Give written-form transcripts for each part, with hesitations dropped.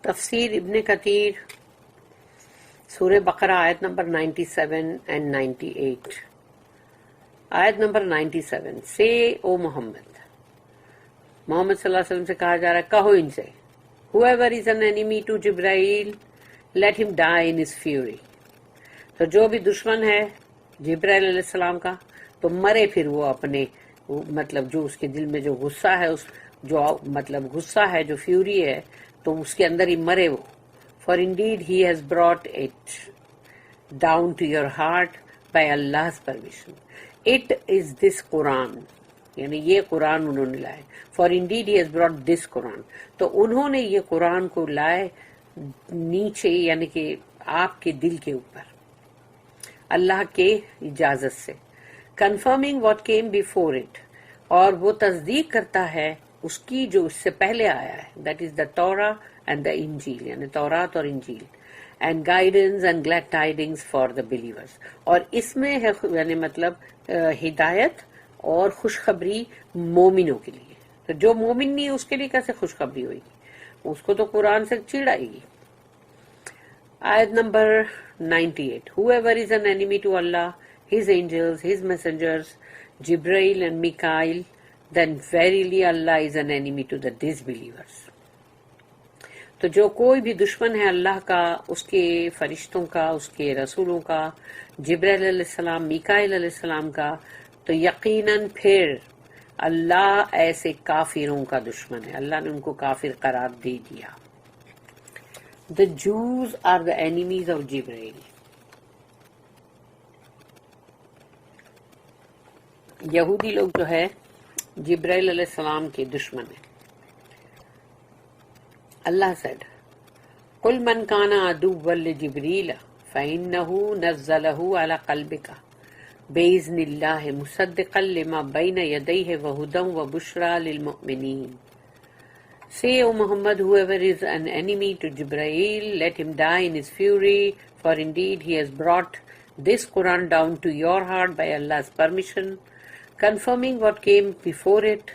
تفسیر ابن کثیر سورہ بقرہ آیت نمبر 97 and 98. آیت نمبر 97. سے او محمد صلی اللہ علیہ وسلم سے کہا جا رہا ہے کہو ان سے whoever is an enemy to Jibrail let him die in his fury. تو جو بھی دشمن ہے جبرائیل علیہ السلام کا تو مرے پھر وہ اپنے مطلب جو اس کے دل میں جو غصہ ہے جو مطلب غصہ ہے جو فیوری ہے تو اس کے اندر ہی مرے وہ. For indeed he has brought it down to your heart by Allah's permission. It is this Quran. یعنی یہ قرآن انہوں نے لائے. For indeed he has brought this Quran. تو انہوں نے یہ قرآن کو لائے نیچے یعنی کہ آپ کے دل کے اوپر اللہ کے اجازت سے. Confirming what came before it. اور وہ تصدیق کرتا ہے اس کی جو اس سے پہلے آیا ہے. That is the Torah and the Injil, یعنی تورات اور انجیل. And guidance and glad tidings for the believers. اور اس میں ہے یعنی مطلب ہدایت اور خوشخبری مومنوں کے لیے. تو جو مومن نہیں اس کے لیے کیسے خوشخبری ہوئے گی؟ اس کو تو قرآن سے چڑ آئے گی. آیت number 98. Whoever is an enemy to Allah, his angels, his messengers, Jibrail and Mikael, then verily Allah is an enemy to the disbelievers. تو جو کوئی بھی دشمن ہے اللہ کا اس کے فرشتوں کا اس کے رسولوں کا جبرائیل علیہ السلام میکائیل علیہ السلام کا تو یقیناً پھر اللہ ایسے کافروں کا دشمن ہے. اللہ نے ان کو کافر قرار دے دیا. The Jews are the enemies of Jibreel. یہودی لوگ جو ہے جبرائیل علیہ السلام کے دشمن ہیں. اللہ said قل من کان عدوا لجبریل فإنه نزله على قلبك بإذن الله مصدقا لما بين يديه وهدى وبشرى للمؤمنين. Say, O Muhammad, whoever is an enemy to Jibreel, let him die in his fury, for indeed he has brought this Quran down to your heart by Allah's permission, confirming what came before it,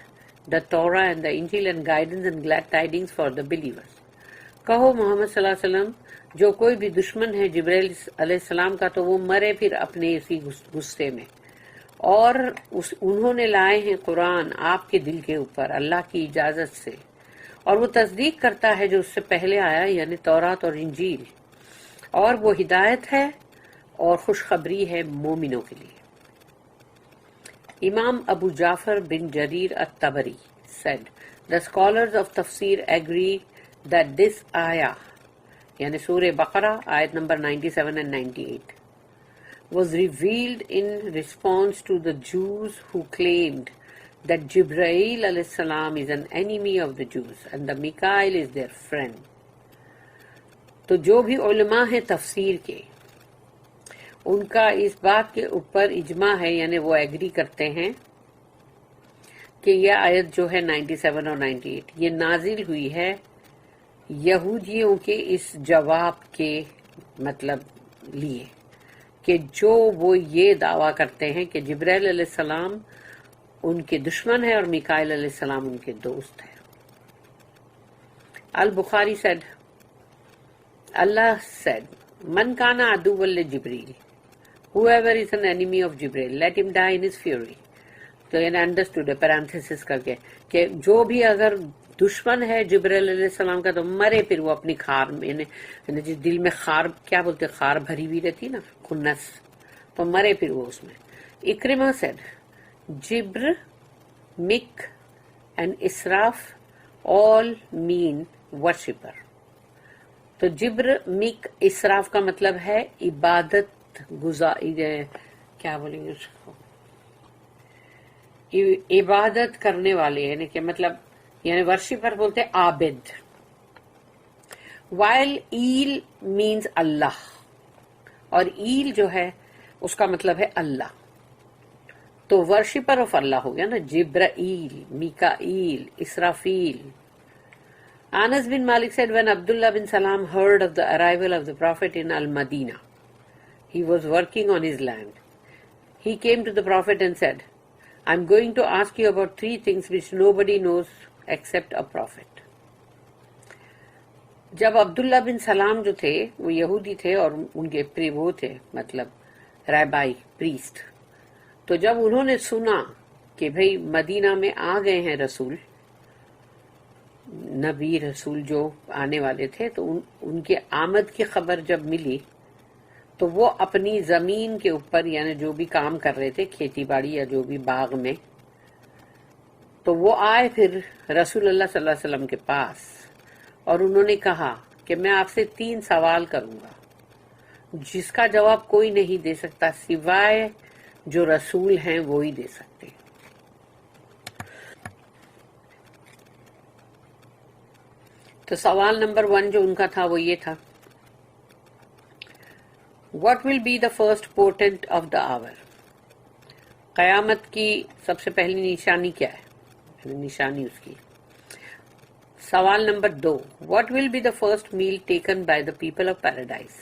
the Torah and the Injil, and guidance and glad tidings for the believers. کہو محمد صلی اللہ علیہ وسلم جو کوئی بھی دشمن ہے جبرائیل علیہ السلام کا تو وہ مرے پھر اپنے اسی غصے میں. اور انہوں نے لائے ہیں قرآن آپ کے دل کے اوپر اللہ کی اجازت سے اور وہ تصدیق کرتا ہے جو اس سے پہلے آیا یعنی تورات اور انجیل اور وہ ہدایت ہے اور خوشخبری ہے مومنوں کے لیے. Imam Abu Jafar bin Jarir at-Tabari said, the scholars of Tafsir agree that this ayah, yani Surah Baqarah, ayat number 97 and 98, was revealed in response to the Jews who claimed that Jibreel alayhi salam is an enemy of the Jews and the Mikael is their friend. تو جو بھی علماء ہیں تفسیر کے ان کا اس بات کے اوپر اجماع ہے یعنی وہ ایگری کرتے ہیں کہ یہ آیت جو ہے 97 اور 98 یہ نازل ہوئی ہے یہودیوں کے اس جواب کے مطلب لیے کہ جو وہ یہ دعویٰ کرتے ہیں کہ جبرائیل علیہ السلام ان کے دشمن ہے اور میکائیل علیہ السلام ان کے دوست ہے. البخاری said, Allah said, من کان عدوا لجبریل whoever is an enemy of Jibreel, let him die in his fury. تو یہ انڈرسٹوڈ ہے پیرانتھیسس کر کے کہ جو بھی اگر دشمن ہے جبرائیل علیہ السلام کا تو مرے پھر وہ اپنی خار میں جس دل میں خار کیا بولتے خار بھری ہوئی رہتی نا خنس تو مرے پھر وہ اس میں. اکرمہ said, جبر مک and اسراف all mean worshipper. تو جبر مک اسراف کا مطلب ہے عبادت کیا بولیں گے اس کو عبادت کرنے والے یعنی کہ مطلب یعنی ورشپر بولتے ہیں عابد. وائل ایل مینز اللہ اور ایل جو ہے اس کا مطلب ہے اللہ تو ورشپر آف اللہ ہو گیا نا جبرائیل میکائیل اسرافیل. Anas bin Malik said when Abdullah bin Salam heard of the arrival of the Prophet in Al-Madinah, he was working on his land. He came to the Prophet and said, I'm going to ask you about 3 things which nobody knows except a prophet. جب عبداللہ بن سلام جو تھے وہ یہودی تھے اور ان کے وہ تھے مطلب رہبائی پریسٹ، تو جب انہوں نے سنا کہ بھئی مدینہ میں آ گئے ہیں رسول، نبی رسول جو آنے والے تھے، تو ان کے آمد کی خبر جب ملی تو وہ اپنی زمین کے اوپر، یعنی جو بھی کام کر رہے تھے کھیتی باڑی یا جو بھی باغ میں، تو وہ آئے پھر رسول اللہ صلی اللہ علیہ وسلم کے پاس، اور انہوں نے کہا کہ میں آپ سے 3 سوال کروں گا جس کا جواب کوئی نہیں دے سکتا سوائے جو رسول ہیں وہی دے سکتے ہیں۔ تو سوال نمبر 1 جو ان کا تھا وہ یہ تھا، What will be the first portent of the hour؟ قیامت کی سب سے پہلی نشانی کیا ہے؟ نشانی اس کی۔ سوال number 2، What will be the first meal taken by the people of paradise؟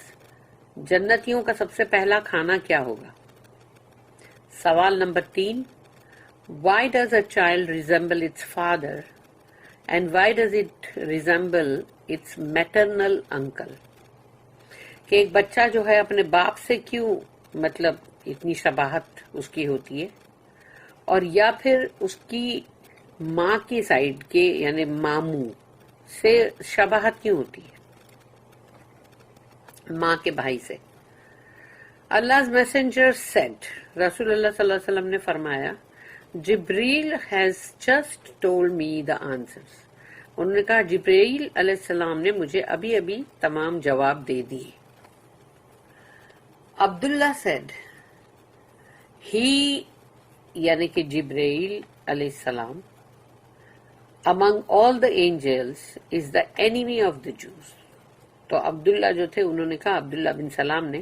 جنتیوں کا سب سے پہلا کھانا کیا ہوگا؟ سوال number 3، Why does a child resemble its father and why does it resemble its maternal uncle؟ کہ ایک بچہ جو ہے اپنے باپ سے کیوں مطلب اتنی شباہت اس کی ہوتی ہے، اور یا پھر اس کی ماں کی سائڈ کے یعنی ماموں سے شباہت کیوں ہوتی ہے، ماں کے بھائی سے۔ Allah's messenger said، رسول اللہ صلی اللہ علیہ وسلم نے فرمایا، جبریل has just told me the answers۔ انہوں نے کہا جبریل علیہ السلام نے مجھے ابھی ابھی تمام جواب دے دیے۔ عبداللہ said، he یعنی کہ جبریل علیہ السلام among all the angels is the enemy of the Jews۔ تو عبداللہ جو تھے انہوں نے کہا، عبداللہ بن سلام نے،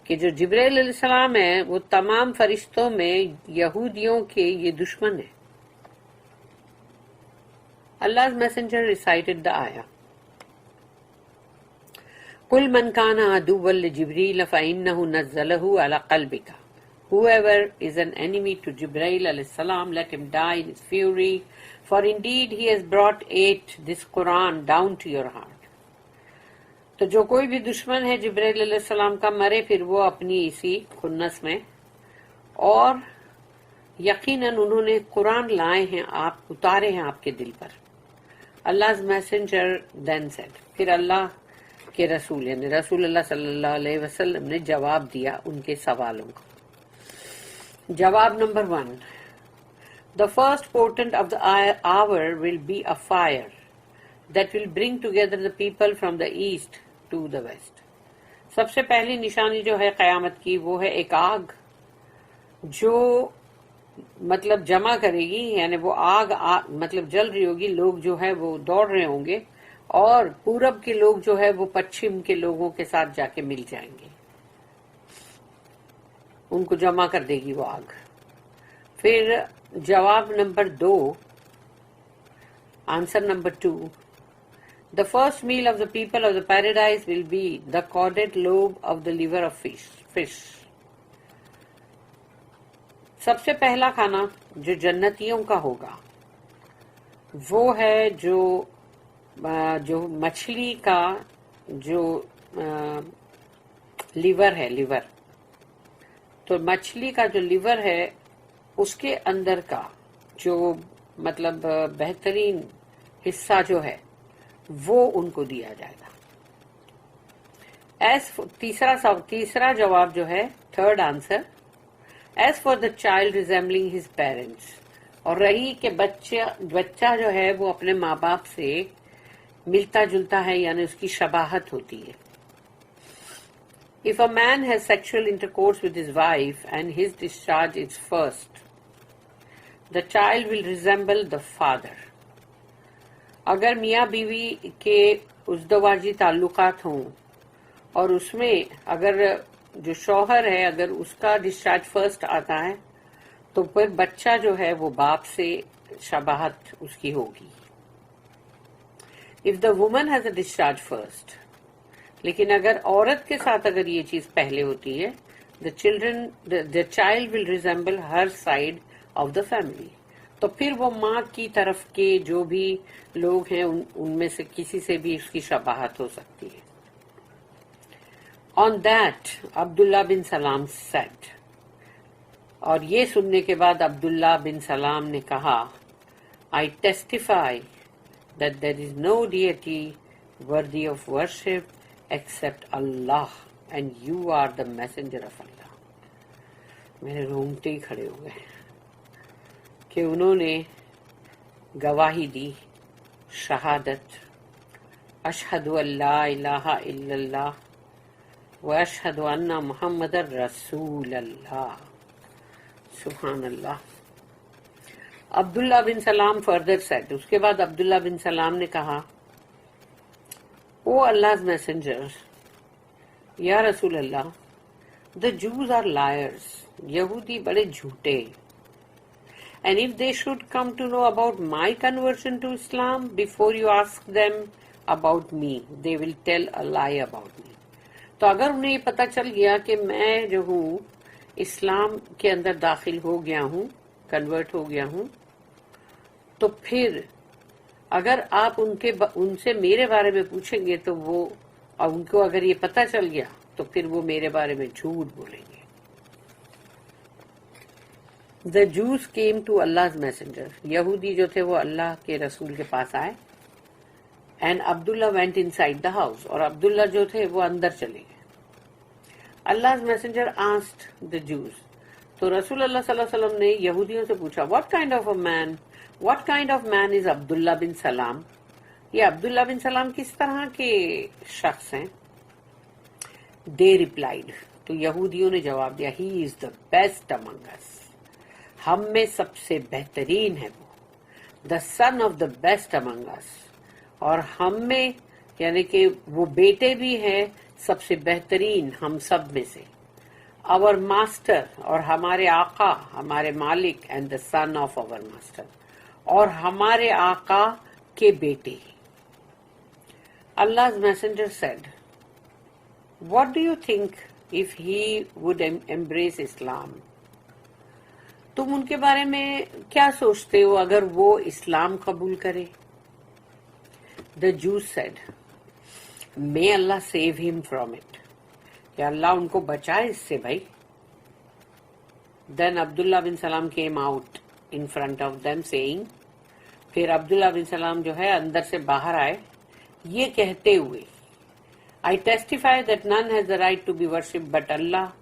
کہ جو جبریل علیہ السلام ہے وہ تمام فرشتوں میں یہودیوں کے یہ دشمن ہے۔ Allah's messenger recited the ayah، قُلْ مَنْ كَانَ عَدُوًّا لِجِبْرِيلَ فَإِنَّهُ نَزَّلَهُ عَلَى قَلْبِكَ۔ Whoever is an enemy to Jibreel alayhi salam, let him die in his fury, for indeed he has brought this Quran down to your heart۔ تو جو کوئی بھی دشمن ہے جبریل علیہ السلام کا مرے پھر وہ اپنی اسی خنس میں، اور یقیناً انہوں نے قرآن لائے ہیں، آپ اتارے ہیں آپ کے دل پر۔ Allah's messenger then said، پھر اللہ کے رسول یعنی رسول اللہ صلی اللہ علیہ وسلم نے جواب دیا ان کے سوالوں کا۔ جواب number 1، The first portent of the hour will be a fire that will bring together the people from the east to the west۔ سب سے پہلی نشانی جو ہے قیامت کی وہ ہے ایک آگ جو مطلب جمع کرے گی، یعنی وہ آگ مطلب جل رہی ہوگی، لوگ جو ہے وہ دوڑ رہے ہوں گے، اور پورب کے لوگ جو ہے وہ پچھم کے لوگوں کے ساتھ جا کے مل جائیں گے، ان کو جمع کر دے گی وہ آگ۔ پھر جواب number 2، answer number 2، The first meal of the people of the paradise will be the corded lobe of the liver of fish۔ سب سے پہلا کھانا جو جنتیوں کا ہوگا وہ ہے جو مچھلی کا جو لیور ہے، لیور، تو مچھلی کا جو لیور ہے اس کے اندر کا جو مطلب بہترین حصہ جو ہے وہ ان کو دیا جائے گا۔ تیسرا جواب جو ہے، third answer, as for the child resembling his parents, اور رہی کہ بچہ جو ہے وہ اپنے ماں باپ سے ملتا جلتا ہے، یعنی اس کی شباہت ہوتی ہے۔ If a man has sexual intercourse with his wife and his discharge is first، the child will resemble the father۔ اگر میاں بیوی کے ازدواجی تعلقات ہوں اور اس میں اگر جو شوہر ہے اگر اس کا ڈسچارج فرسٹ آتا ہے تو پھر بچہ جو ہے وہ باپ سے شباہت اس کی ہوگی۔ If the woman has a discharge first، لیکن اگر عورت کے ساتھ اگر یہ چیز پہلے ہوتی ہے، the child will resemble her side of the family، تو پھر وہ ماں کی طرف کے جو بھی لوگ ہیں ان میں سے کسی سے بھی اس کی شباہت ہو سکتی ہے. On that, عبداللہ بن سلام said, اور یہ سننے کے بعد عبداللہ بن سلام نے کہا, I testify that there is no deity worthy of worship except Allah and you are the messenger of Allah. میرے رونگٹے ہی کھڑے ہو گئے کہ انہوں نے گواہی دی, شہادت, اشہد ان لا الہ الا اللہ واشہد ان محمد رسول اللہ. سبحان اللہ. عبداللہ بن سلام further said, اس کے بعد عبداللہ بن سلام نے کہا, او Allah's messenger, یا رسول اللہ, the Jews are liars, یہودی بڑے جھوٹے, and if they should come to know about my conversion to Islam before you ask them about me, they will tell a lie about me. تو اگر انہیں یہ پتہ چل گیا کہ میں جو ہوں اسلام کے اندر داخل ہو گیا ہوں, کنورٹ ہو گیا ہوں, تو پھر اگر آپ ان سے میرے بارے میں پوچھیں گے تو وہ, اور ان کو اگر یہ پتہ چل گیا تو پھر وہ میرے بارے میں جھوٹ بولیں گے. The Jews came to Allah's messenger. یہودی جو تھے وہ اللہ کے رسول کے پاس آئے. And Abdullah went inside the house. اور عبداللہ جو تھے وہ اندر چلے گئے. Allah's messenger asked the Jews. تو رسول اللہ صلی اللہ علیہ وسلم نے یہودیوں سے پوچھا, What kind of man is عبداللہ بن سلام? یہ عبداللہ بن سلام کس طرح کے شخص ہیں؟ They replied. تو یہودیوں نے جواب دیا, He is the best among us. ہم میں سب سے بہترین ہے وہ. The son of the best among us. اور ہم میں یعنی کہ وہ بیٹے بھی ہیں سب سے بہترین ہم سب میں سے. Our master اور ہمارے آقا, ہمارے مالک, and the son of our master. اور ہمارے آقا کے بیٹے. Allah's messenger said, What do you think if he would embrace Islam? تم ان کے بارے میں کیا سوچتے ہو اگر وہ اسلام قبول کرے؟ The Jews said, May Allah save him from it. یا اللہ ان کو بچائے اس سے بھائی. Then Abdullah bin Salam came out in front of them saying, پھر عبداللہ بن سلام جو ہے اندر سے باہر آئے یہ کہتے ہوئے, I testify that none has the right to be worshipped but Allah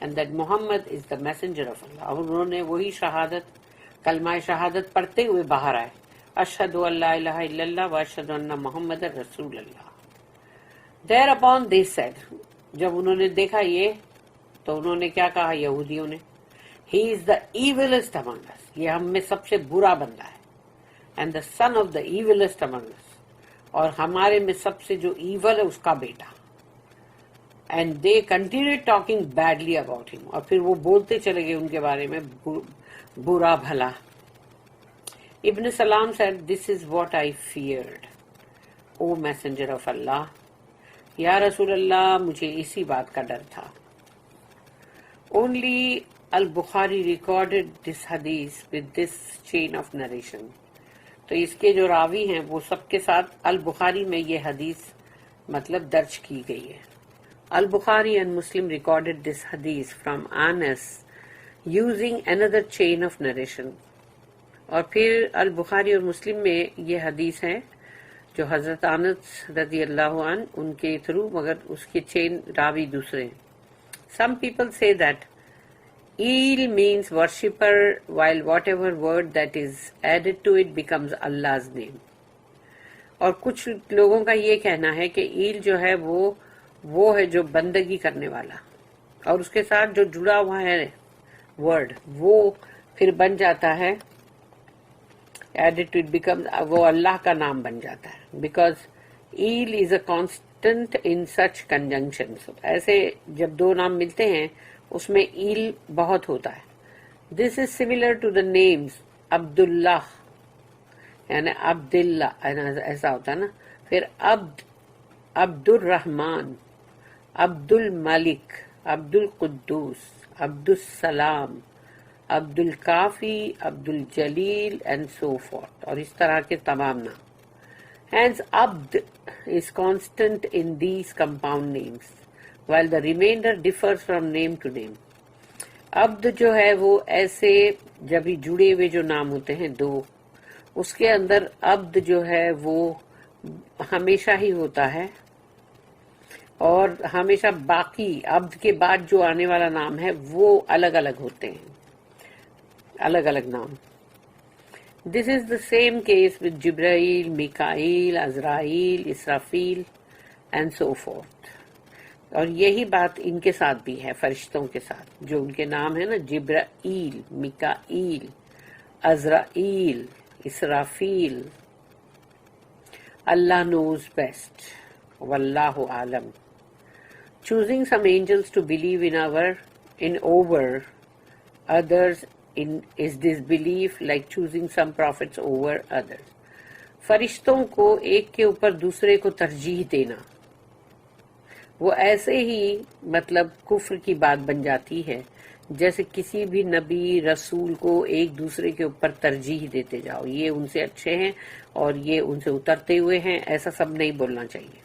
and that Muhammad is the messenger of Allah. اور انہوں نے وہی شہادت, کلمہ شہادت پڑھتے ہوئے باہر آئے, اشہد ان لا الہ الا اللہ واشہد ان محمد رسول اللہ. Thereupon they said, جب انہوں نے دیکھا یہ تو انہوں نے کیا کہا یہودیوں نے, He is the evilest among us. یہ ہم میں سب سے برا بندہ ہے. And the son of the evilest among us. اور ہمارے میں سب سے جو ایول ہے اس کا بیٹا. And they continued talking badly about him. اور پھر وہ بولتے چلے گئے ان کے بارے میں برا بھلا. Ibn Salam said, This is what I feared, O messenger of Allah. یا رسول اللہ مجھے اسی بات کا ڈر تھا. Only Al-Bukhari recorded this hadith with this chain of narration. تو اس کے جو راوی ہیں وہ سب کے ساتھ البخاری میں یہ حدیث مطلب درج کی گئی ہے. Al-Bukhari and Muslim recorded this hadith from Anas using another chain of narration. اور پھر البخاری اور مسلم میں یہ حدیث ہے جو حضرت انس رضی اللہ عنہ ان کے تھرو, مگر اس کے چین راوی دوسرے ہیں. Some people say that Eel means worshipper, while whatever word that is added to it becomes Allah's name. اور کچھ لوگوں کا یہ کہنا ہے کہ ایل جو ہے وہ ہے جو بندگی کرنے والا, اور اس کے ساتھ جو جڑا ہوا ہے ورڈ وہ پھر بن جاتا ہے added to it becomes, وہ اللہ کا نام بن جاتا ہے. Because eel is a constant in such conjunctions. ایسے جب دو نام ملتے ہیں اس میں ایل بہت ہوتا ہے. This is similar to the names عبداللہ یعنی عبداللہ ایسا ہوتا ہے نا, پھر عبد الرحمن, عبد الملک, عبد القدوس, عبد السلام, عبد الکافی، عبد الجلیل اینڈ سو فورتھ، اور اس طرح کے تمام نام. Hence abd is constant in these compound names, while the remainder differs from name to name. عبد جو ہے وہ ایسے جب ہی جڑے ہوئے جو نام ہوتے ہیں دو، اس کے اندر عبد جو ہے وہ ہمیشہ ہی ہوتا ہے، اور ہمیشہ باقی عبد کے بعد جو آنے والا نام ہے وہ الگ الگ ہوتے ہیں، الگ الگ نام. This is the same case with Jibrail, Mikail, Azrail, Israfil and so forth. اور یہی بات ان کے ساتھ بھی ہے، فرشتوں کے ساتھ جو ان کے نام ہے نا، جبرائیل، میکائیل، عزرائیل، اسرافیل. Allah knows best. Wallahu alam. Choosing some angels to believe in over others is disbelief, like choosing some prophets over others. فرشتوں کو ایک کے اوپر دوسرے کو ترجیح دینا، وہ ایسے ہی مطلب کفر کی بات بن جاتی ہے جیسے کسی بھی نبی رسول کو ایک دوسرے کے اوپر ترجیح دیتے جاؤ، یہ ان سے اچھے ہیں اور یہ ان سے اترتے ہوئے ہیں، ایسا سب نہیں بولنا چاہیے.